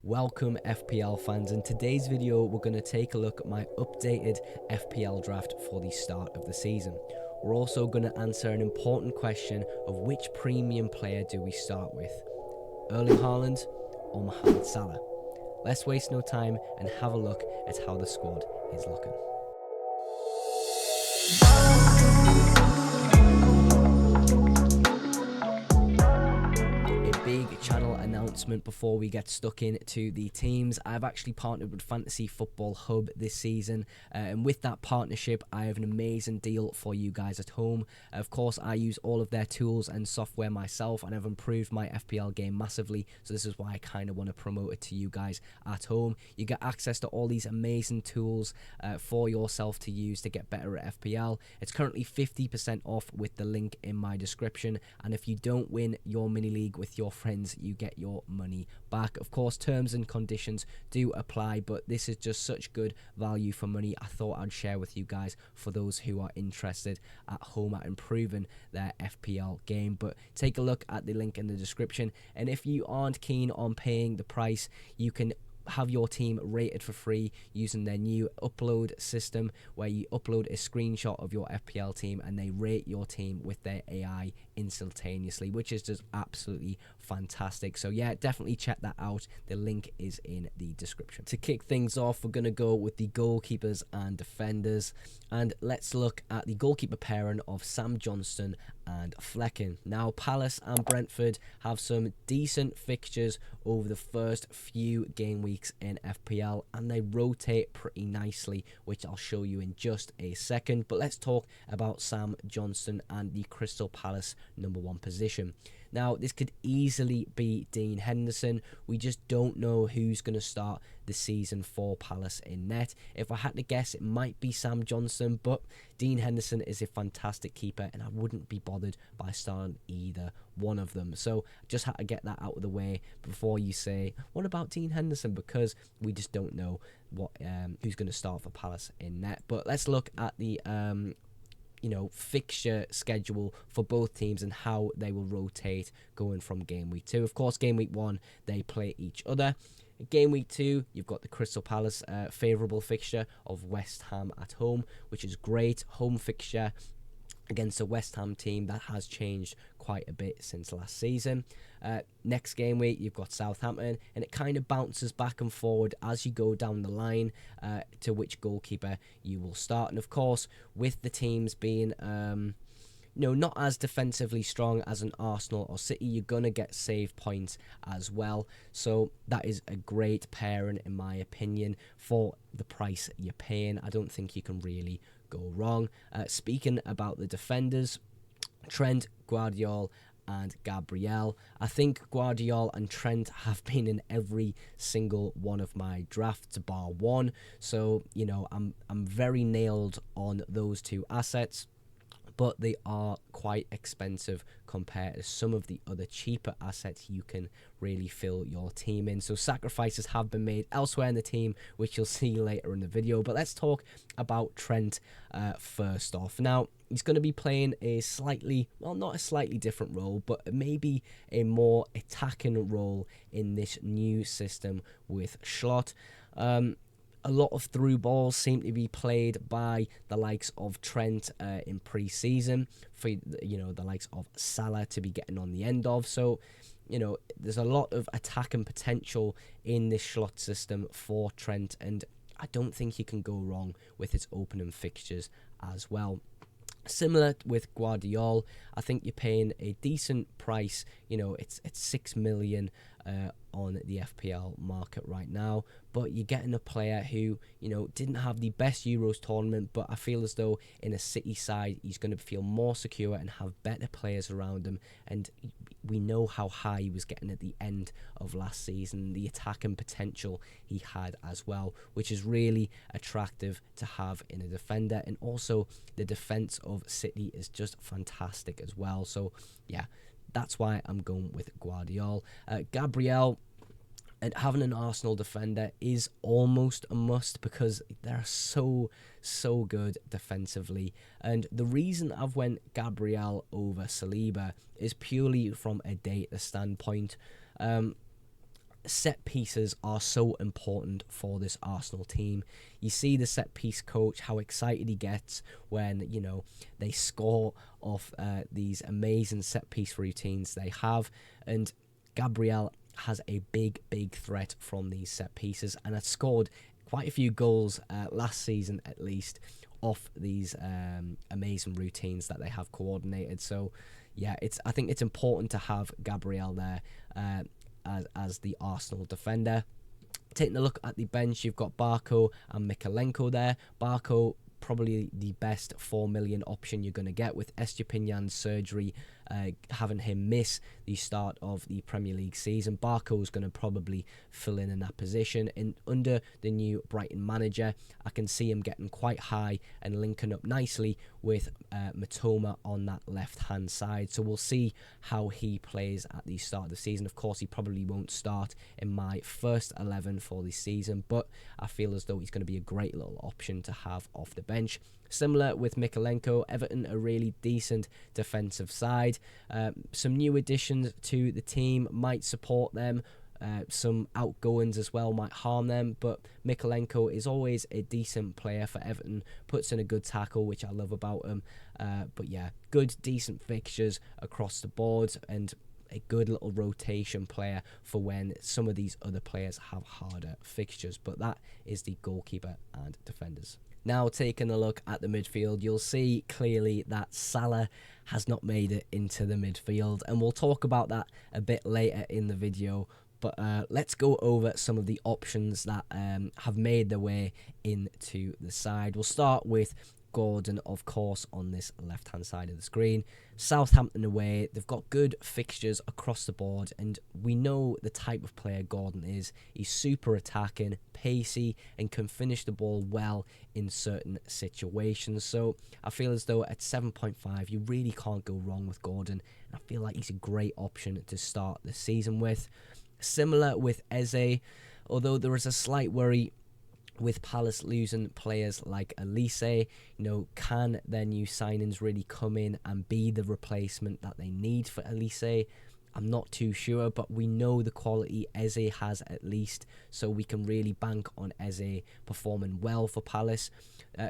Welcome FPL fans. In today's video we're going to take a look at my updated FPL draft for the start of the season. We're also going to answer an important question of which premium player do we start with, Haaland or Mohamed Salah. Let's waste no time and have a look at how the squad is looking. Big channel announcement before we get stuck into the teams. I've actually partnered with Fantasy Football Hub this season, and with that partnership I have an amazing deal for you guys at home. Of course, I use all of their tools and software myself, and I've improved my FPL game massively, so this is why I kind of want to promote it to you guys at home. You get access to all these amazing tools for yourself to use to get better at FPL. It's currently 50% off with the link in my description, and if you don't win your mini league with your friends, you get your money back. Of course, terms and conditions do apply, but this is just such good value for money. I thought I'd share with you guys for those who are interested at home at improving their FPL game. But take a look at the link in the description, and if you aren't keen on paying the price, you can have your team rated for free using their new upload system, where you upload a screenshot of your FPL team and they rate your team with their AI instantaneously, which is just absolutely fantastic. So yeah, definitely check that out. The link is in the description. To kick things off, we're going to go with the goalkeepers and defenders, and let's look at the goalkeeper pairing of Sam Johnstone and Flecken. Now, Palace and Brentford have some decent fixtures over the first few game weeks in FPL, and they rotate pretty nicely, which I'll show you in just a second. But let's talk about Sam Johnstone and the Crystal Palace #1 position. Now, this could easily be Dean Henderson. We just don't know who's going to start the season for Palace in net. If I had to guess, it might be Sam Johnstone, but Dean Henderson is a fantastic keeper, and I wouldn't be bothered by starting either one of them. So just had to get that out of the way before you say, what about Dean Henderson? Because we just don't know what who's going to start for Palace in net. But let's look at the fixture schedule for both teams and how they will rotate going from game week 2. Of course, game week 1 they play each other. Game week 2, you've got the Crystal Palace favourable fixture of West Ham at home, which is great. Home fixture against a West Ham team that has changed quite a bit since last season. Next game week, you've got Southampton, and it kind of bounces back and forward as you go down the line to which goalkeeper you will start. And of course, with the teams being not as defensively strong as an Arsenal or City, you're going to get save points as well. So that is a great pairing, in my opinion, for the price you're paying. I don't think you can really go wrong. Speaking about the defenders, Trent, Guardiola and Gabriel. I think Guardiola and Trent have been in every single one of my drafts bar one. So, I'm very nailed on those two assets, but they are quite expensive compared to some of the other cheaper assets you can really fill your team in. So sacrifices have been made elsewhere in the team, which you'll see later in the video. But let's talk about Trent first off. Now, he's going to be playing a slightly, well, not a slightly different role, but maybe a more attacking role in this new system with Schlott. A lot of through balls seem to be played by the likes of Trent in pre-season for the likes of Salah to be getting on the end of. So there's a lot of attacking potential in this Schlott system for Trent, and I don't think you can go wrong with his opening fixtures as well. Similar with Guardiola, I think you're paying a decent price. It's 6 million on the FPL market right now, but you're getting a player who didn't have the best Euros tournament, but I feel as though in a City side he's going to feel more secure and have better players around him, and we know how high he was getting at the end of last season, the attacking potential he had as well, which is really attractive to have in a defender. And also the defense of City is just fantastic as well. So yeah, that's why I'm going with Guardiola. Gabriel, and having an Arsenal defender is almost a must because they're so good defensively. And the reason I've went Gabriel over Saliba is purely from a data standpoint. set pieces are so important for this Arsenal team. You see the set piece coach, how excited he gets when, they score off these amazing set piece routines they have. And Gabriel has a big threat from these set pieces, and has scored quite a few goals last season at least off these amazing routines that they have coordinated. So yeah, I think it's important to have Gabriel there as the Arsenal defender. Taking a look at the bench, you've got Barco and Mykolenko there. Barco, probably the best 4 million option you're going to get, with Estupinan's surgery having him miss the start of the Premier League season. Barco is going to probably fill in that position. And under the new Brighton manager, I can see him getting quite high and linking up nicely with Matoma on that left-hand side. So we'll see how he plays at the start of the season. Of course, he probably won't start in my first 11 for the season, but I feel as though he's going to be a great little option to have off the bench. Similar with Mykolenko, Everton a really decent defensive side. Some new additions to the team might support them. Some outgoings as well might harm them, but Mykolenko is always a decent player for Everton, puts in a good tackle, which I love about him. But yeah, good, decent fixtures across the board, and a good little rotation player for when some of these other players have harder fixtures. But that is the goalkeeper and defenders. Now, taking a look at the midfield, you'll see clearly that Salah has not made it into the midfield, and we'll talk about that a bit later in the video. But let's go over some of the options that have made their way into the side. We'll start with Gordon, of course, on this left-hand side of the screen. Southampton away, they've got good fixtures across the board, and we know the type of player Gordon is. He's super attacking, pacey, and can finish the ball well in certain situations. So I feel as though at 7.5, you really can't go wrong with Gordon, and I feel like he's a great option to start the season with. Similar with Eze, although there is a slight worry with Palace losing players like Elise. Can their new signings really come in and be the replacement that they need for Elise? I'm not too sure, but we know the quality Eze has at least, so we can really bank on Eze performing well for Palace.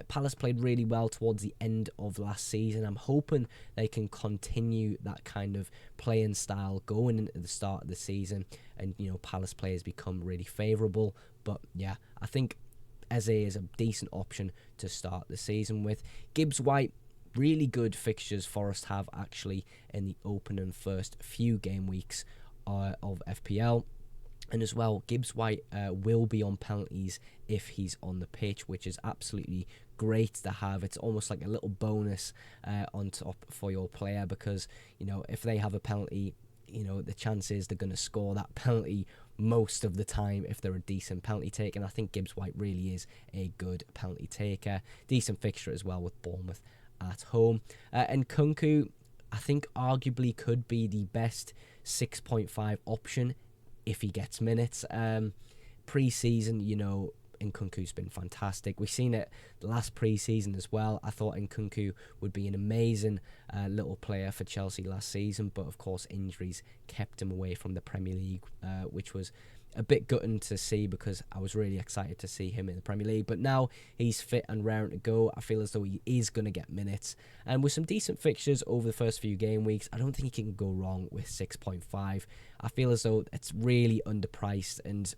Palace played really well towards the end of last season. I'm hoping they can continue that kind of playing style going into the start of the season, and Palace players become really favourable. But yeah, I think Eze is a decent option to start the season with. Gibbs White, really good fixtures Forest have actually in the opening first few game weeks of FPL. And as well, Gibbs White will be on penalties if he's on the pitch, which is absolutely great to have. It's almost like a little bonus on top for your player, because if they have a penalty, the chances they're going to score that penalty most of the time if they're a decent penalty taker. And I think Gibbs White really is a good penalty taker. Decent fixture as well with Bournemouth at home. And Nkunku, I think arguably could be the best 6.5 option if he gets minutes. Pre-season, Nkunku's been fantastic. We've seen it the last pre-season as well. I thought Nkunku would be an amazing little player for Chelsea last season, but of course injuries kept him away from the Premier League, which was a bit gutting to see, because I was really excited to see him in the Premier League. But now he's fit and raring to go. I feel as though he is going to get minutes, and with some decent fixtures over the first few game weeks, I don't think he can go wrong with 6.5. I feel as though it's really underpriced, and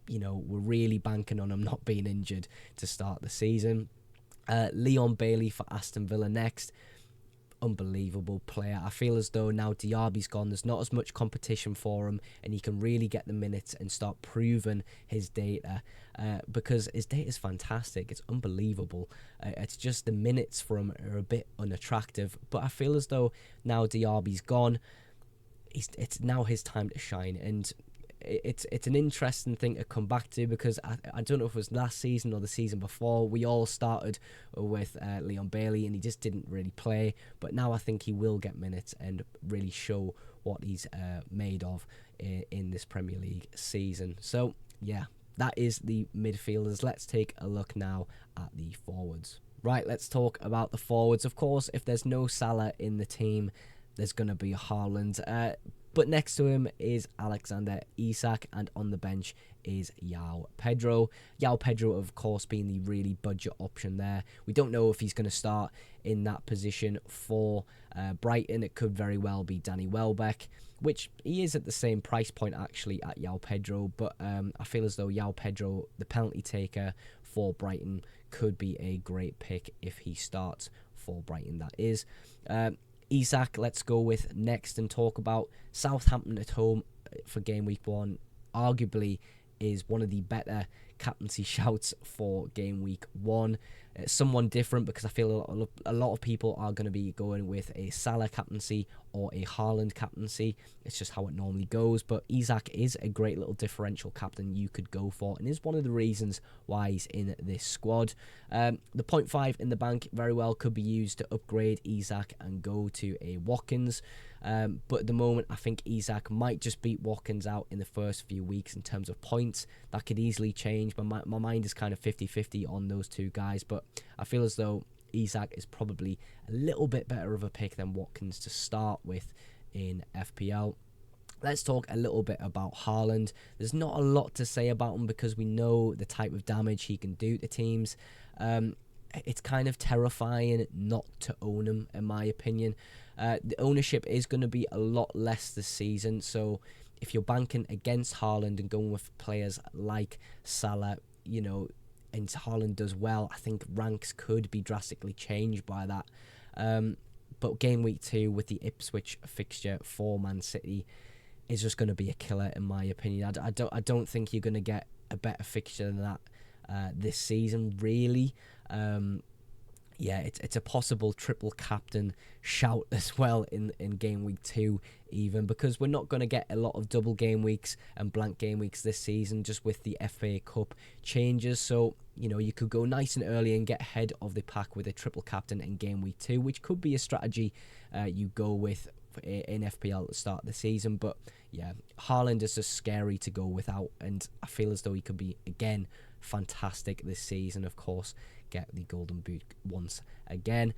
we're really banking on him not being injured to start the season. Leon Bailey for Aston Villa next. Unbelievable player. I feel as though now Diaby's gone, there's not as much competition for him, and he can really get the minutes and start proving his data, because his data is fantastic. It's unbelievable. It's just the minutes for him are a bit unattractive, but I feel as though now Diaby's gone, it's now his time to shine. And it's an interesting thing to come back to, because I don't know if it was last season or the season before, we all started with Leon Bailey and he just didn't really play, but now I think he will get minutes and really show what he's made of in this Premier League season. So yeah, that is the midfielders. Let's take a look now at the forwards. Right, let's talk about the forwards. Of course, if there's no Salah in the team, there's going to be a Haaland. But next to him is Alexander Isak, and on the bench is João Pedro. João Pedro, of course, being the really budget option there. We don't know if he's going to start in that position for Brighton. It could very well be Danny Welbeck, which he is at the same price point actually at João Pedro, but I feel as though João Pedro, the penalty taker for Brighton, could be a great pick if he starts for Brighton, that is. Isak, let's go with next and talk about Southampton at home for game week 1. Arguably is one of the better captaincy shouts for game week 1. Someone different, because I feel a lot of people are going to be going with a Salah captaincy or a Haaland captaincy. It's just how it normally goes, but Isak is a great little differential captain you could go for, and is one of the reasons why he's in this squad. The 0.5 in the bank very well could be used to upgrade Isak and go to a Watkins. But at the moment, I think Isak might just beat Watkins out in the first few weeks in terms of points. That could easily change. My mind is kind of 50-50 on those two guys, but I feel as though Isak is probably a little bit better of a pick than Watkins to start with in FPL. Let's talk a little bit about Haaland. There's not a lot to say about him because we know the type of damage he can do to teams. It's kind of terrifying not to own him, in my opinion. The ownership is going to be a lot less this season, so if you're banking against Haaland and going with players like Salah, and Haaland does well, I think ranks could be drastically changed by that. But game week 2 with the Ipswich fixture for Man City is just going to be a killer, in my opinion. I don't think you're going to get a better fixture than that this season, really. It's a possible triple captain shout as well in game week 2, even, because we're not going to get a lot of double game weeks and blank game weeks this season, just with the FA Cup changes. So, you could go nice and early and get ahead of the pack with a triple captain in game week 2, which could be a strategy you go with in FPL at the start of the season. But yeah, Haaland is just scary to go without, and I feel as though he could be, again, fantastic this season. Of course, get the golden boot once again.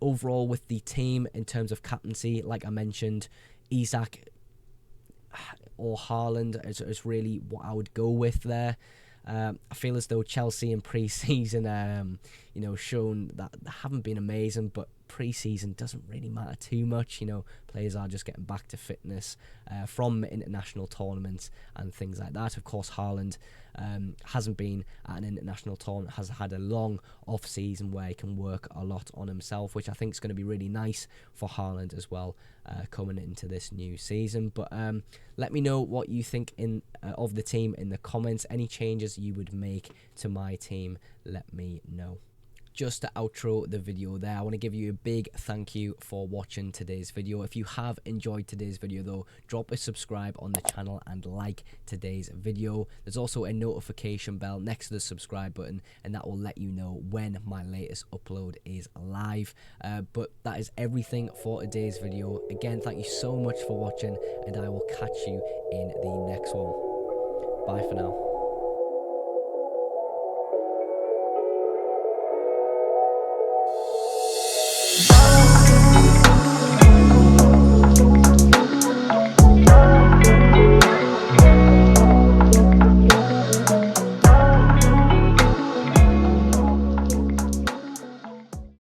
Overall, with the team in terms of captaincy, like I mentioned, Isak or Haaland is really what I would go with there. I feel as though Chelsea in pre-season, shown that they haven't been amazing, but pre-season doesn't really matter too much. Players are just getting back to fitness from international tournaments and things like that. Of course, Haaland hasn't been at an international tournament, has had a long off-season where he can work a lot on himself, which I think is going to be really nice for Haaland as well coming into this new season. But let me know what you think of the team in the comments. Any changes you would make to my team, let me know. Just to outro the video there, I want to give you a big thank you for watching today's video. If you have enjoyed today's video though, drop a subscribe on the channel and like today's video. There's also a notification bell next to the subscribe button, and that will let you know when my latest upload is live. But that is everything for today's video. Again, thank you so much for watching, and I will catch you in the next one. Bye for now.